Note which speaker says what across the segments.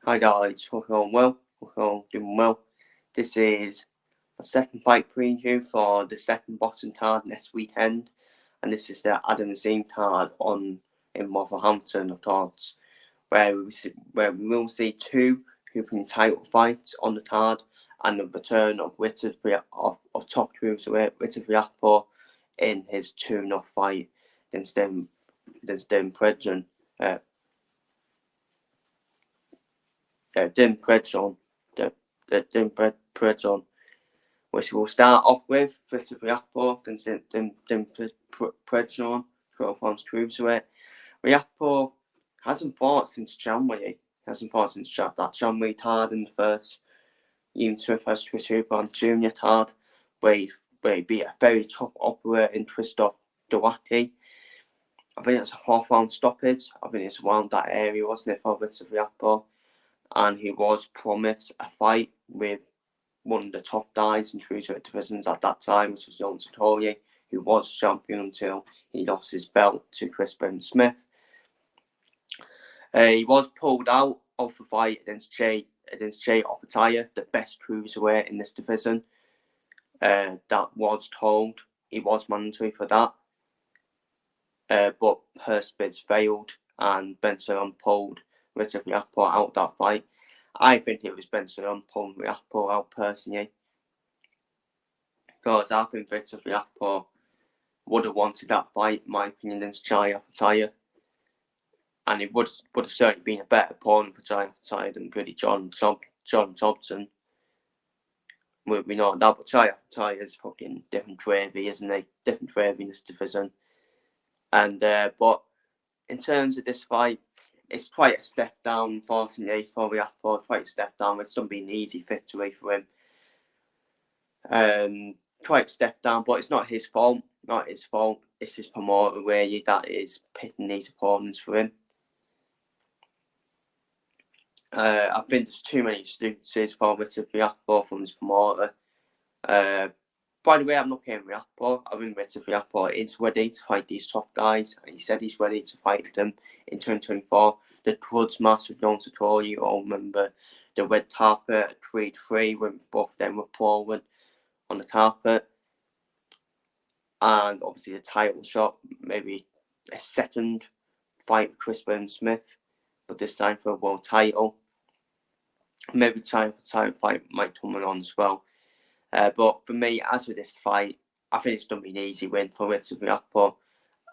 Speaker 1: Hi guys, hope you're all well, hope you're all doing well. This is a second fight preview for the second boxing card next weekend, and this is the Azim card in Wolverhampton, of course, where we will see two hooping title fights on the card, and the return of top cruiserweight Petitjean in his 2-0 fight against Petitjean. Petitjean, which we'll start off with Petitjean against Petitjean, 12 pounds cruiserweight. Riapo hasn't fought since January. That January card in the first Ian Smith has Petitjean Junior card, where he beat a very top operating Christoph Dowaki. I think it's a 4th-round stoppage. I think it's around that area, wasn't it, for Petitjean? And he was promised a fight with one of the top guys in cruiserweight divisions at that time, which was Jon Satori, who was champion until he lost his belt to Chris Smith. He was pulled out of the fight against Jay Opataya, the best cruiserweight in this division. That was told he was mandatory for that, but purse bids failed, and Benson pulled Petitjean out that fight. I think it was Benson pulling Riapo out personally, because I think Petitjean would have wanted that fight, in my opinion, against Jai Opataya, and it would have certainly been a better opponent for Jai Opataya than really John Jobson. We know that, but Jai Opataya is fucking different gravy, isn't he? Different gravy in this division. And but in terms of this fight, it's quite a step down, unfortunately, for Riapo. Quite a step down. It's not been an easy victory for him. Quite a step down, but it's not his fault. Not his fault. It's his promoter, really, that is picking these opponents for him. I think there's too many excuses for Petitjean from his promoter. By the way, I'm not getting Riapo. I think Petitjean is ready to fight these top guys, and he said he's ready to fight them in 2024. The Crud's match with Jon Satori, you all remember the red carpet at Creed 3 when both of them were falling on the carpet. And obviously the title shot, maybe a second fight with Chris Smith, but this time for a world title. Maybe the title fight might come on as well. But for me, as with this fight, I think it's going to be an easy win for Petitjean,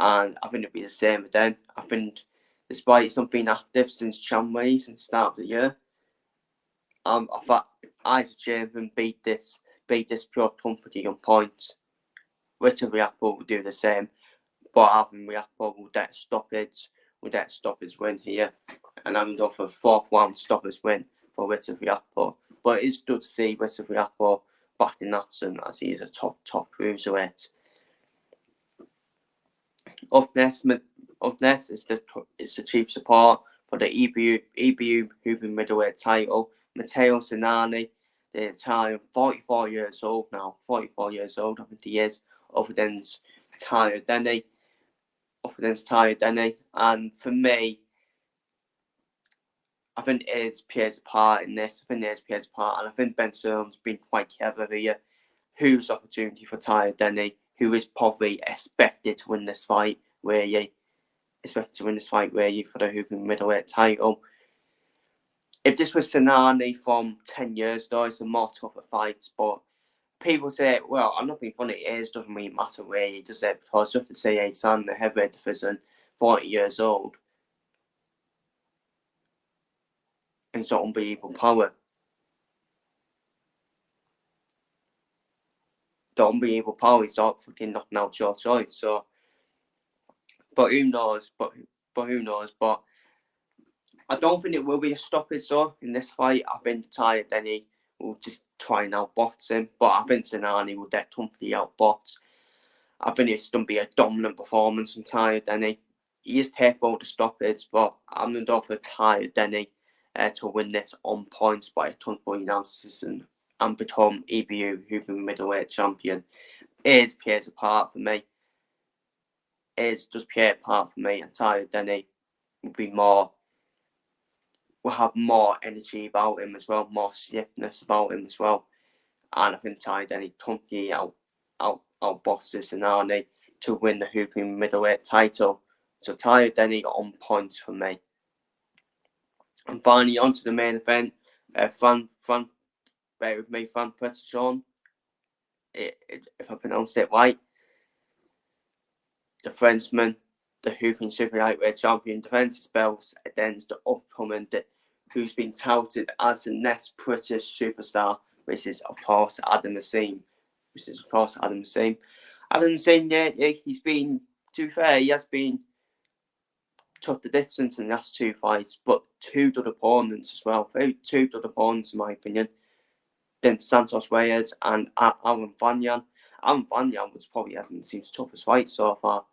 Speaker 1: and I think it'll be the same again. I think, despite it's not been active since January, since the start of the year, I thought Azim beat this pure comfortably on points. Petitjean will do the same, but I think Riapo will get a stoppage win here, and I'm going for a 4th-round stoppage win for Petitjean. But it's good to see Petitjean back in action, as he is a top cruiserweight. Up next is the chief support for the EBU hooping middleweight title. Matteo Sinani, the Italian, 44 years old now. 44 years old, I think he is. Up against Tayo Denny. And for me, I think Ayres plays a part in this. And I think Benson's been quite clever here. Whose opportunity for Tayo Denny, who is probably expected to win this fight, for the hooping middleweight title. If this was Sinani from 10 years ago, it's a more tougher fight. But people say, well, I'm not being funny, Ayres doesn't really matter where he does it, because you have to say he's in the heavyweight division, 40 years old. And he's got unbelievable power. The unbelievable power is not fucking knocking out your choice. So, but who knows? But I don't think it will be a stoppage though in this fight. I think Tayo Denny will just try and outbox him, but I think Sinani will get comfortably outboxed. I think it's going to be a dominant performance from Tayo Denny. He is capable to stoppage, but I'm going to go for Tayo Denny to win this on points by a 10-point decision and become EBU hooping middleweight champion. Ayres plays a part for me. And Tayo Denny will be more will have more energy about him as well, more stiffness about him as well. And I think Ty Denny comfortably outbosses Sinani to win the hooping middleweight title. So Ty Denny on points for me. And finally, on to the main event. Franck, bear with me, Franck Petitjean, if I pronounced it right. The Frenchman, the hooping super lightweight champion, defends his belts against the upcoming, who's been touted as the next British superstar, which is of course Azim. Azim, yeah, he's been, to be fair, he has been took the distance in the last 2 fights, but 2 good opponents as well. 2 good opponents, in my opinion. Then Santos Reyes and Alan Vanyan. Alan Vanyan was probably Azim's toughest fight so far.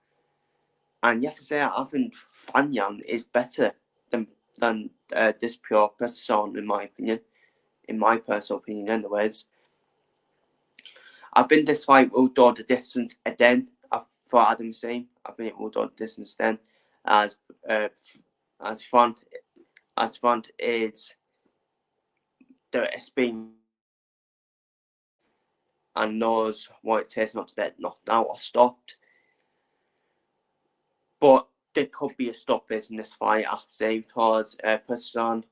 Speaker 1: And you have to say, I think Vanyan is better than this pure Petitjean, in my opinion. In my personal opinion, anyways. I think this fight will do the distance again for Azim. I think it will do the distance then, as Franck is the SB and knows what it takes not to get knocked out or stopped. But there could be a stoppage in this fight, I say, because Petitjean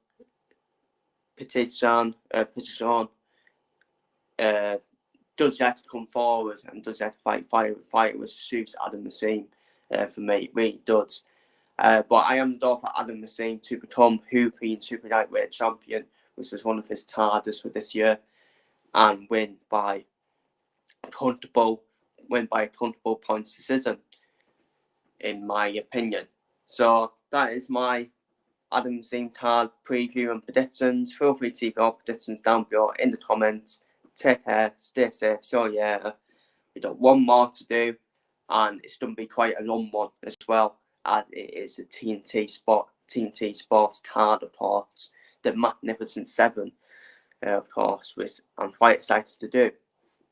Speaker 1: does have to come forward and does have to fight which suits Azim for me. It really does. But I am though for Azim to become hooping super lightweight champion, which was one of his targets for this year, and win by a comfortable point decision, in my opinion. So that is my Azim card preview and predictions. Feel free to leave your predictions down below in the comments. Take care, stay safe. So yeah, we've got one more to do, and it's going to be quite a long one as well, as it is a TNT Sports card, of course, the Magnificent Seven, of course, which I'm quite excited to do.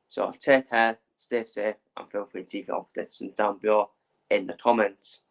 Speaker 1: So take care, stay safe, and feel free to leave your predictions down below in the comments.